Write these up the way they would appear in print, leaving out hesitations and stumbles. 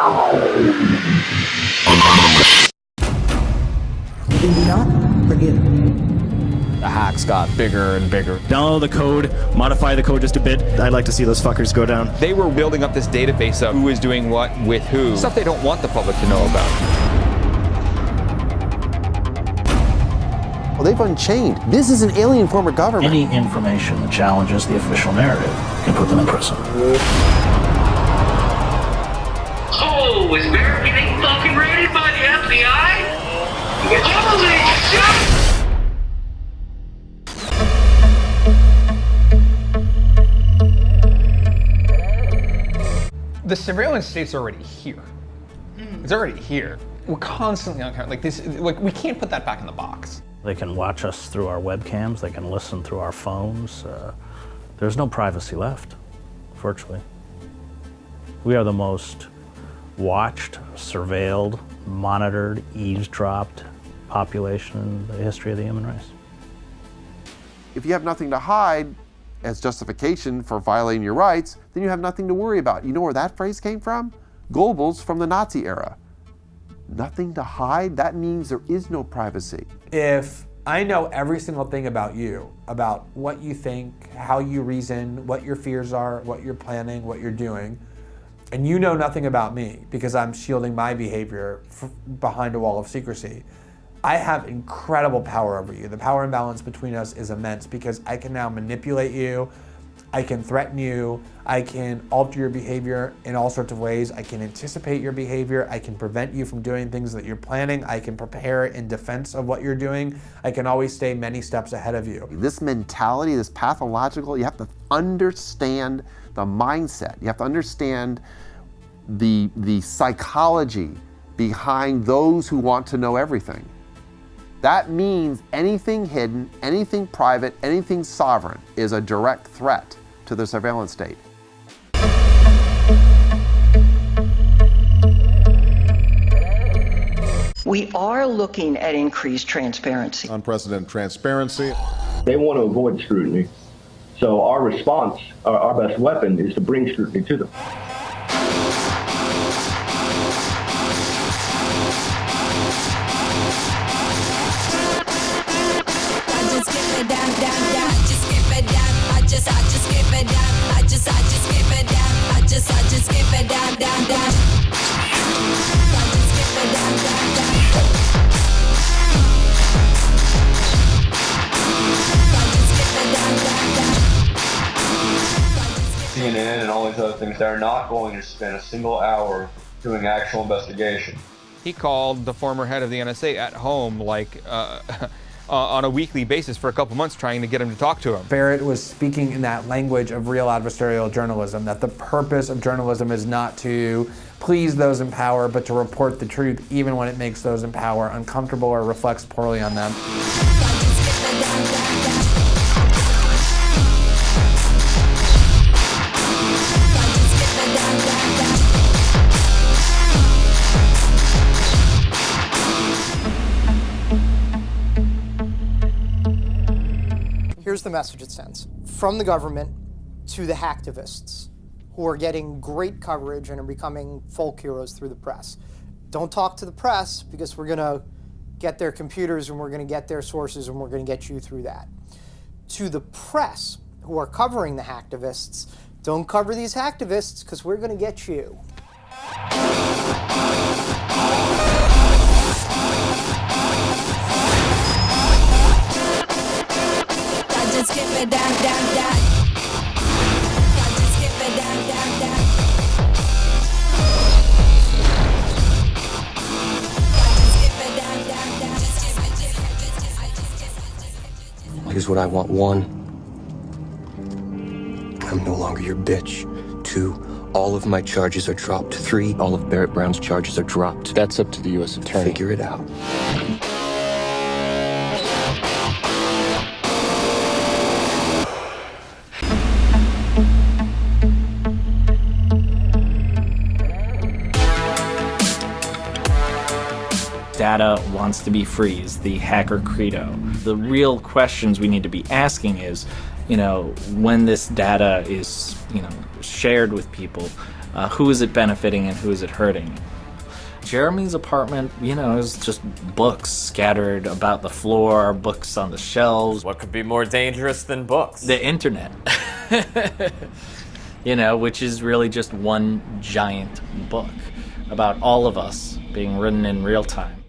Do not forget. The hacks got bigger and bigger. Download the code, modify the code just a bit. I'd like to see those fuckers go down. They were building up this database of who is doing what with who. Stuff they don't want the public to know about. Well, they've unchained. This is an alien form of government. Any information that challenges the official narrative can put them in prison. Oh, is Barrett getting fucking raided by the FBI? Holy shit! The surveillance state's already here. It's already here. We're constantly on camera. Like this, like we can't put that back in the box. They can watch us through our webcams. They can listen through our phones. There's no privacy left, virtually. We are the most watched, surveilled, monitored, eavesdropped population in the history of the human race. If you have nothing to hide as justification for violating your rights, then you have nothing to worry about. You know where that phrase came from? Goebbels from the Nazi era. Nothing to hide? That means there is no privacy. If I know every single thing about you, about what you think, how you reason, what your fears are, what you're planning, what you're doing, and you know nothing about me because I'm shielding my behavior behind a wall of secrecy, I have incredible power over you. The power imbalance between us is immense because I can now manipulate you, I can threaten you, I can alter your behavior in all sorts of ways, I can anticipate your behavior, I can prevent you from doing things that you're planning, I can prepare in defense of what you're doing, I can always stay many steps ahead of you. This mentality, this pathological, you have to understand the mindset. You have to understand the psychology behind those who want to know everything. That means anything hidden, anything private, anything sovereign is a direct threat to the surveillance state. We are looking at increased transparency. Unprecedented transparency. They want to avoid scrutiny. So our response, our best weapon is to bring scrutiny to them. CNN and all these other things, they're not going to spend a single hour doing actual investigation. He called the former head of the NSA at home, like, on a weekly basis for a couple months trying to get him to talk to him. Barrett was speaking in that language of real adversarial journalism, that the purpose of journalism is not to please those in power, but to report the truth even when it makes those in power uncomfortable or reflects poorly on them. Here's the message it sends from the government to the hacktivists who are getting great coverage and are becoming folk heroes through the press. Don't talk to the press because we're going to get their computers and we're going to get their sources and we're going to get you through that. To the press who are covering the hacktivists, don't cover these hacktivists because we're going to get you. Here's what I want. 1, I'm no longer your bitch. 2, all of my charges are dropped. 3, all of Barrett Brown's charges are dropped. That's up to the U.S. Attorney. Figure it out. Data wants to be free is the hacker credo. The real questions we need to be asking is, when this data is, shared with people, Who is it benefiting and who is it hurting? Jeremy's apartment, you know, is just books scattered about the floor, books on the shelves. What could be more dangerous than books? The internet. You know, which is really just one giant book about all of us being written in real time.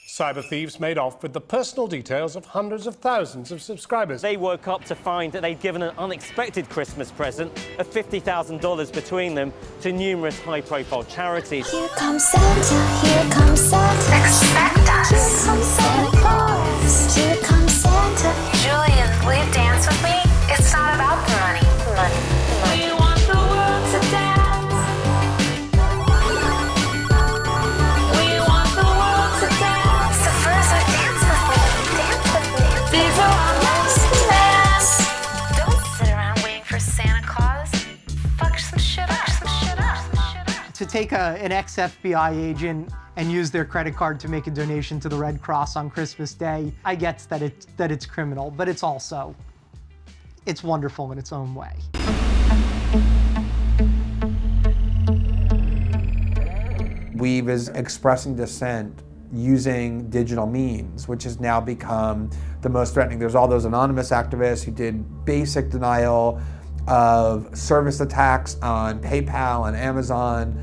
Cyber thieves made off with the personal details of hundreds of thousands of subscribers. They woke up to find that they'd given an unexpected Christmas present of $50,000 between them to numerous high-profile charities. Here comes Santa, here comes Santa. Expect us. Here comes Santa Claus. Here comes Santa. Julian, will you dance with me? It's not about the money. We want the world to dance. We want the world to dance. So first, dance with me. Dance with me. These are our lessons. Don't sit around waiting for Santa Claus. Fuck some shit up. To take an ex-FBI agent and use their credit card to make a donation to the Red Cross on Christmas Day, I get that it's criminal, but it's also, it's wonderful in its own way. Weave is expressing dissent using digital means, which has now become the most threatening. There's all those anonymous activists who did basic denial of service attacks on PayPal and Amazon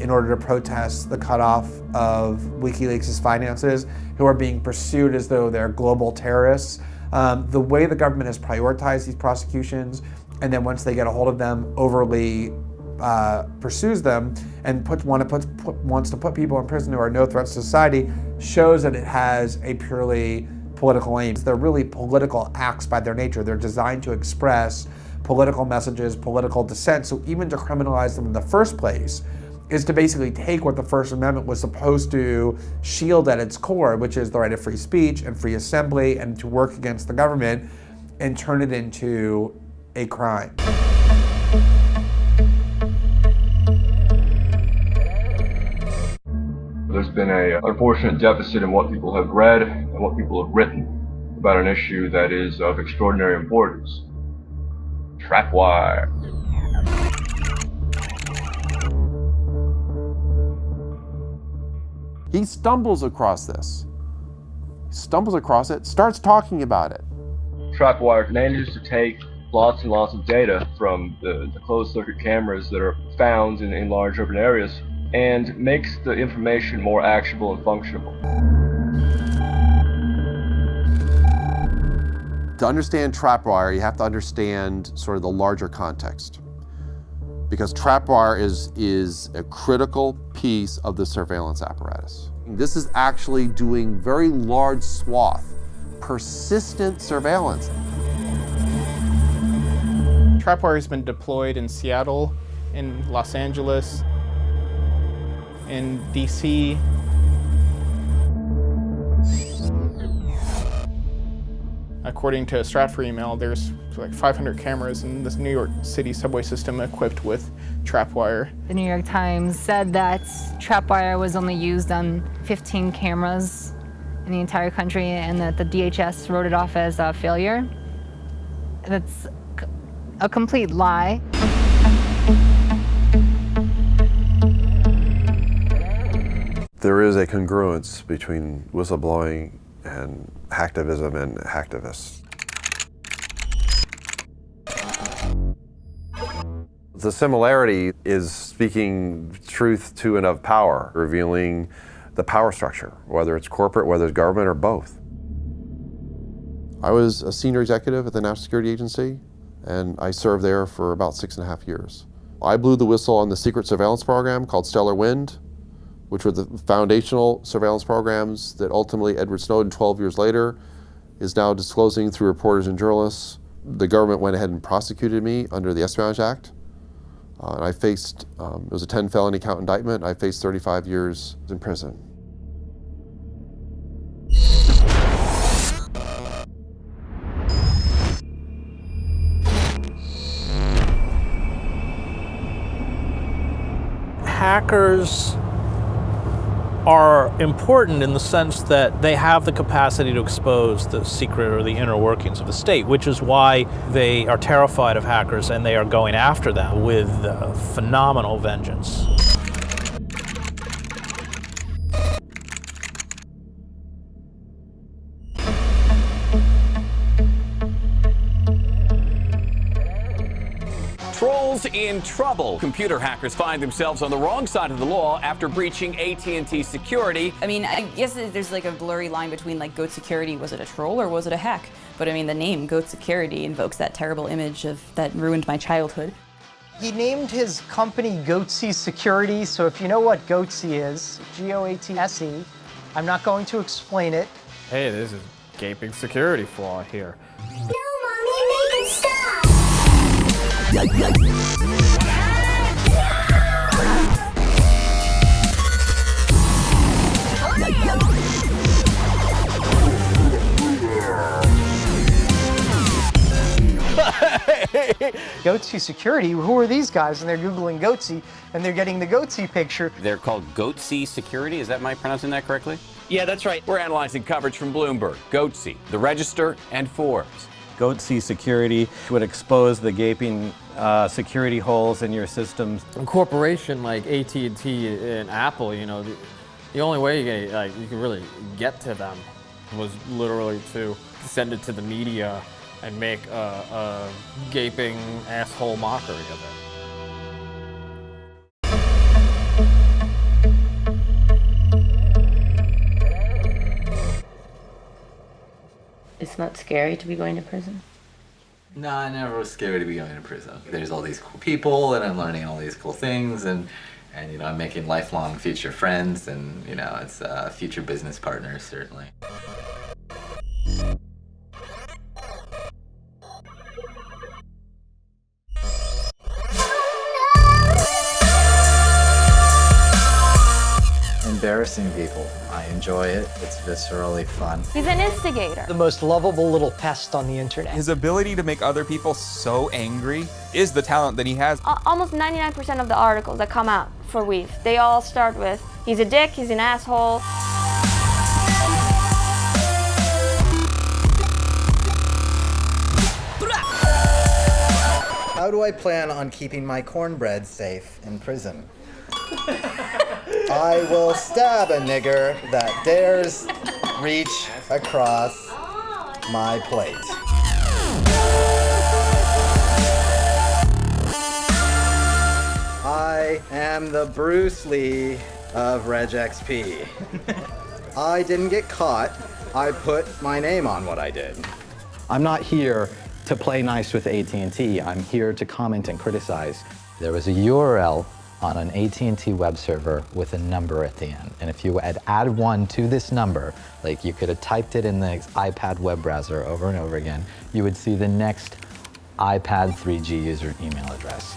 in order to protest the cutoff of WikiLeaks' finances, who are being pursued as though they're global terrorists. The way the government has prioritized these prosecutions, and then once they get a hold of them, overly pursues them and wants to put people in prison who are no threats to society, shows that it has a purely political aim. They're really political acts by their nature. They're designed to express political messages, political dissent. So even to criminalize them in the first place is to basically take what the First Amendment was supposed to shield at its core, which is the right of free speech and free assembly and to work against the government, and turn it into a crime. There's been an unfortunate deficit in what people have read and what people have written about an issue that is of extraordinary importance. Trapwire. He stumbles across this. He stumbles across it, starts talking about it. Trapwire manages to take lots and lots of data from the closed-circuit cameras that are found in large urban areas and makes the information more actionable and functionable. To understand trapwire, you have to understand sort of the larger context, because trapwire is a critical piece of the surveillance apparatus. This is actually doing very large swath, persistent surveillance. Trapwire has been deployed in Seattle, in Los Angeles, in DC. According to a Stratfor email, there's like 500 cameras in this New York City subway system equipped with trapwire. The New York Times said that trapwire was only used on 15 cameras in the entire country and that the DHS wrote it off as a failure. That's a complete lie. There is a congruence between whistleblowing and hacktivism and hacktivists. The similarity is speaking truth to and of power, revealing the power structure, whether it's corporate, whether it's government, or both. I was a senior executive at the National Security Agency, and I served there for about 6.5 years. I blew the whistle on the secret surveillance program called Stellar Wind, which were the foundational surveillance programs that ultimately Edward Snowden, 12 years later, is now disclosing through reporters and journalists. The government went ahead and prosecuted me under the Espionage Act. And I faced, it was a 10 felony count indictment. I faced 35 years in prison. Hackers are important in the sense that they have the capacity to expose the secret or the inner workings of the state, which is why they are terrified of hackers and they are going after them with phenomenal vengeance. Trolls in trouble. Computer hackers find themselves on the wrong side of the law after breaching AT&T security. I mean, I guess there's like a blurry line between like Goat Security, was it a troll or was it a hack? But I mean, the name Goat Security invokes that terrible image that ruined my childhood. He named his company Goatsy Security, so if you know what Goatsy is, G-O-A-T-S-E, I'm not going to explain it. Hey, there's a gaping security flaw here. No, Mommy, make it stop! Goatsy Security, who are these guys? And they're Googling Goatsy, and they're getting the Goatsy picture. They're called Goatsy Security. Is that my pronouncing that correctly? Yeah, that's right. We're analyzing coverage from Bloomberg, Goatsy, The Register, and Forbes. Goatsy Security would expose the gaping security holes in your systems. A corporation like AT&T and Apple, you know, the only way you can really get to them was literally to send it to the media and make a gaping asshole mockery of it. It's not scary to be going to prison? No, I never was scared to be going to prison. There's all these cool people, and I'm learning all these cool things, and you know, I'm making lifelong future friends, and you know, it's future business partners, certainly. Embarrassing people. I enjoy it. It's viscerally fun. He's an instigator. The most lovable little pest on the internet. His ability to make other people so angry is the talent that he has. Almost 99% of the articles that come out for Weave, they all start with, he's a dick, he's an asshole. How do I plan on keeping my cornbread safe in prison? I will stab a nigger that dares reach across my plate. I am the Bruce Lee of Reg XP. I didn't get caught. I put my name on what I did. I'm not here to play nice with AT&T. I'm here to comment and criticize. There was a URL on an AT&T web server with a number at the end. And if you had added one to this number, like you could have typed it in the iPad web browser over and over again, you would see the next iPad 3G user email address.